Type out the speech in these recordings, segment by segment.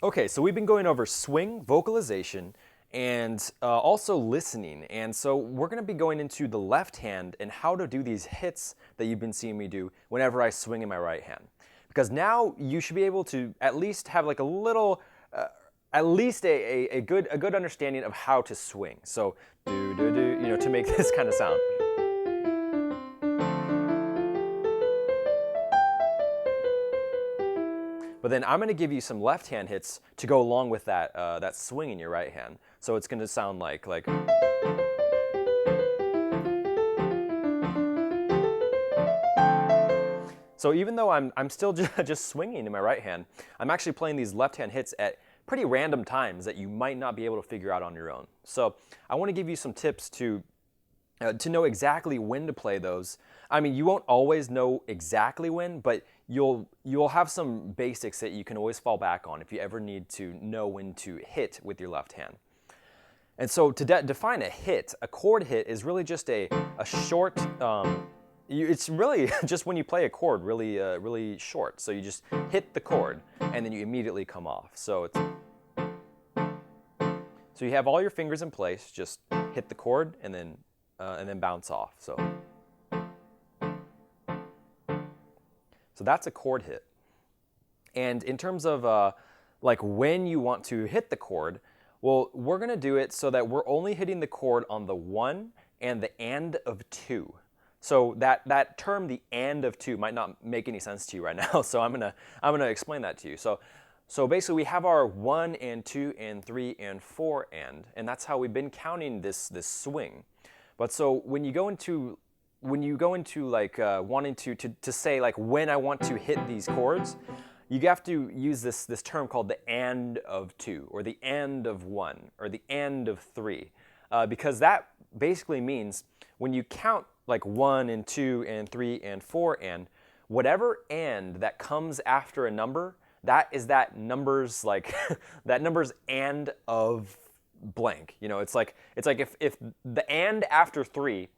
Okay, so we've been going over swing, vocalization, and also listening. And so we're going to be going into the left hand and how to do these hits that you've been seeing me do whenever I swing in my right hand. Because now you should be able to at least have like a little, at least a good understanding of how to swing. So do do do, you know, to make this kind of sound. But then I'm going to give you some left hand hits to go along with that, that swing in your right hand. So it's going to sound like. So even though I'm still just swinging in my right hand, I'm actually playing these left hand hits at pretty random times that you might not be able to figure out on your own. So I want to give you some tips to know exactly when to play those. I mean, you won't always know exactly when, but you'll have some basics that you can always fall back on if you ever need to know when to hit with your left hand. And so to define a hit, a chord hit is really just a short, it's really just when you play a chord really short. So you just hit the chord and then you immediately come off. So you have all your fingers in place, just hit the chord and then bounce off. So that's a chord hit. And in terms of like when you want to hit the chord, well, we're going to do it so that we're only hitting the chord on the 1 and the and of 2. So that term, the and of 2, might not make any sense to you right now. So I'm gonna explain that to you. So basically we have our 1 and 2 and 3 and 4 and that's how we've been counting this swing. But so when you go into like wanting to say like when I want to hit these chords, you have to use this term called the and of 2 or the and of 1 or the and of 3 because that basically means when you count like 1 and 2 and 3 and 4 and whatever and that comes after a number, that is that number's like that number's and of blank. You know, it's like if the and after 3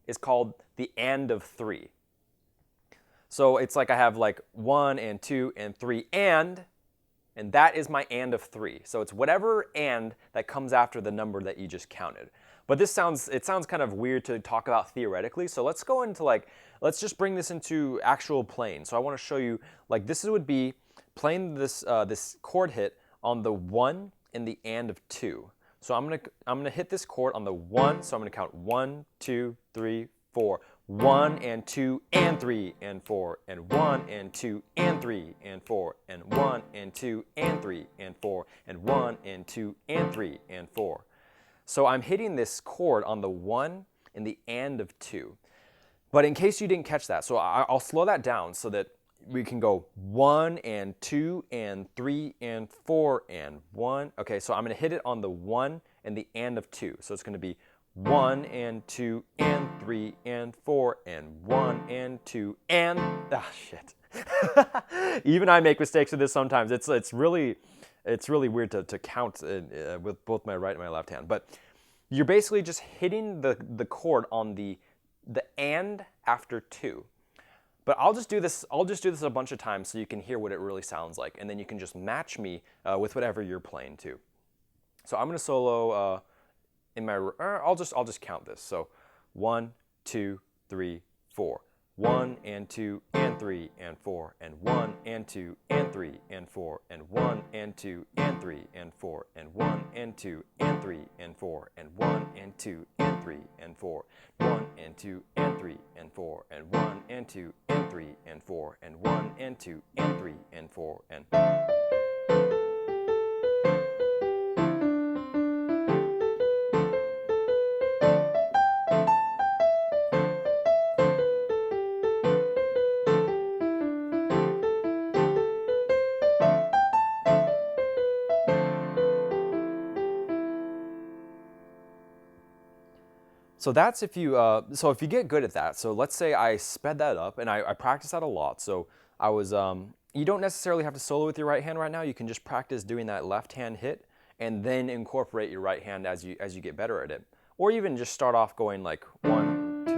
is called the and of 3. So it's like I have like 1 and 2 and 3 and that is my and of 3. So it's whatever and that comes after the number that you just counted. But it sounds kind of weird to talk about theoretically. So let's go into let's just bring this into actual playing. So I want to show you like this would be playing this chord hit on the 1 and the and of 2. So I'm gonna hit this chord on the 1. So I'm gonna count 1, 2, 3, 4. 1 and 2 and 3 and 4 and 1 and 2 and 3 and 4 and 1 and 2 and 3 and 4 and 1 and 2 and 3 and 4. So I'm hitting this chord on the 1 and the and of 2. But in case you didn't catch that, so I'll slow that down so that we can go 1 and 2 and 3 and 4 and 1. Okay, so I'm going to hit it on the 1 and the and of 2. So it's going to be 1 and 2 and 3 and 4 and 1 and 2 and shit. Even I make mistakes with this sometimes. It's really weird to count with both my right and my left hand. But you're basically just hitting the chord on the and after 2. But I'll just do this a bunch of times so you can hear what it really sounds like, and then you can just match me with whatever you're playing to. So I'm going to solo in my. I'll just count this. So 1, 2, 3, 4. 1 and 2 and 3 and 4 and 1 and 2 and 3 and 4 and 1 and 2 and 3 and 4 and 1 and 2 and 3 and 4 and 1 and 2 and 3 and 4 1 and 2 and 3 and 4 and 1 and 2 and 3 and 4 and 1 and 2 and 3 and 4 and So that's if you get good at that. So let's say I sped that up and I practiced that a lot. So I was you don't necessarily have to solo with your right hand right now. You can just practice doing that left hand hit and then incorporate your right hand as you get better at it. Or even just start off going like 1, 2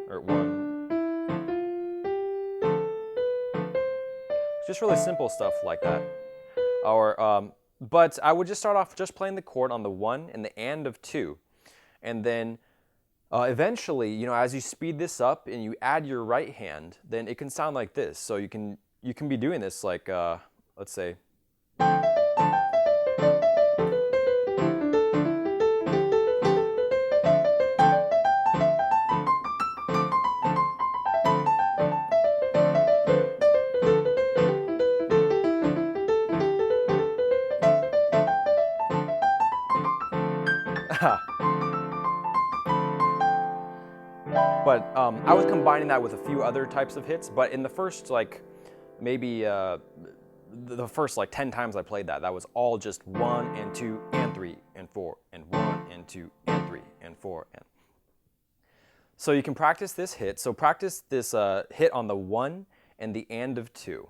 or 1. Just really simple stuff like that. But I would just start off just playing the chord on the 1 and the and of 2. And then eventually, you know, as you speed this up and you add your right hand, then it can sound like this. So you can be doing this like, let's say. But I was combining that with a few other types of hits. But in the first, like, maybe the first like 10 times I played that, that was all just 1 and 2 and 3 and 4 and 1 and 2 and 3 and 4 and. So you can practice this hit. So practice this hit on the 1 and the and of 2.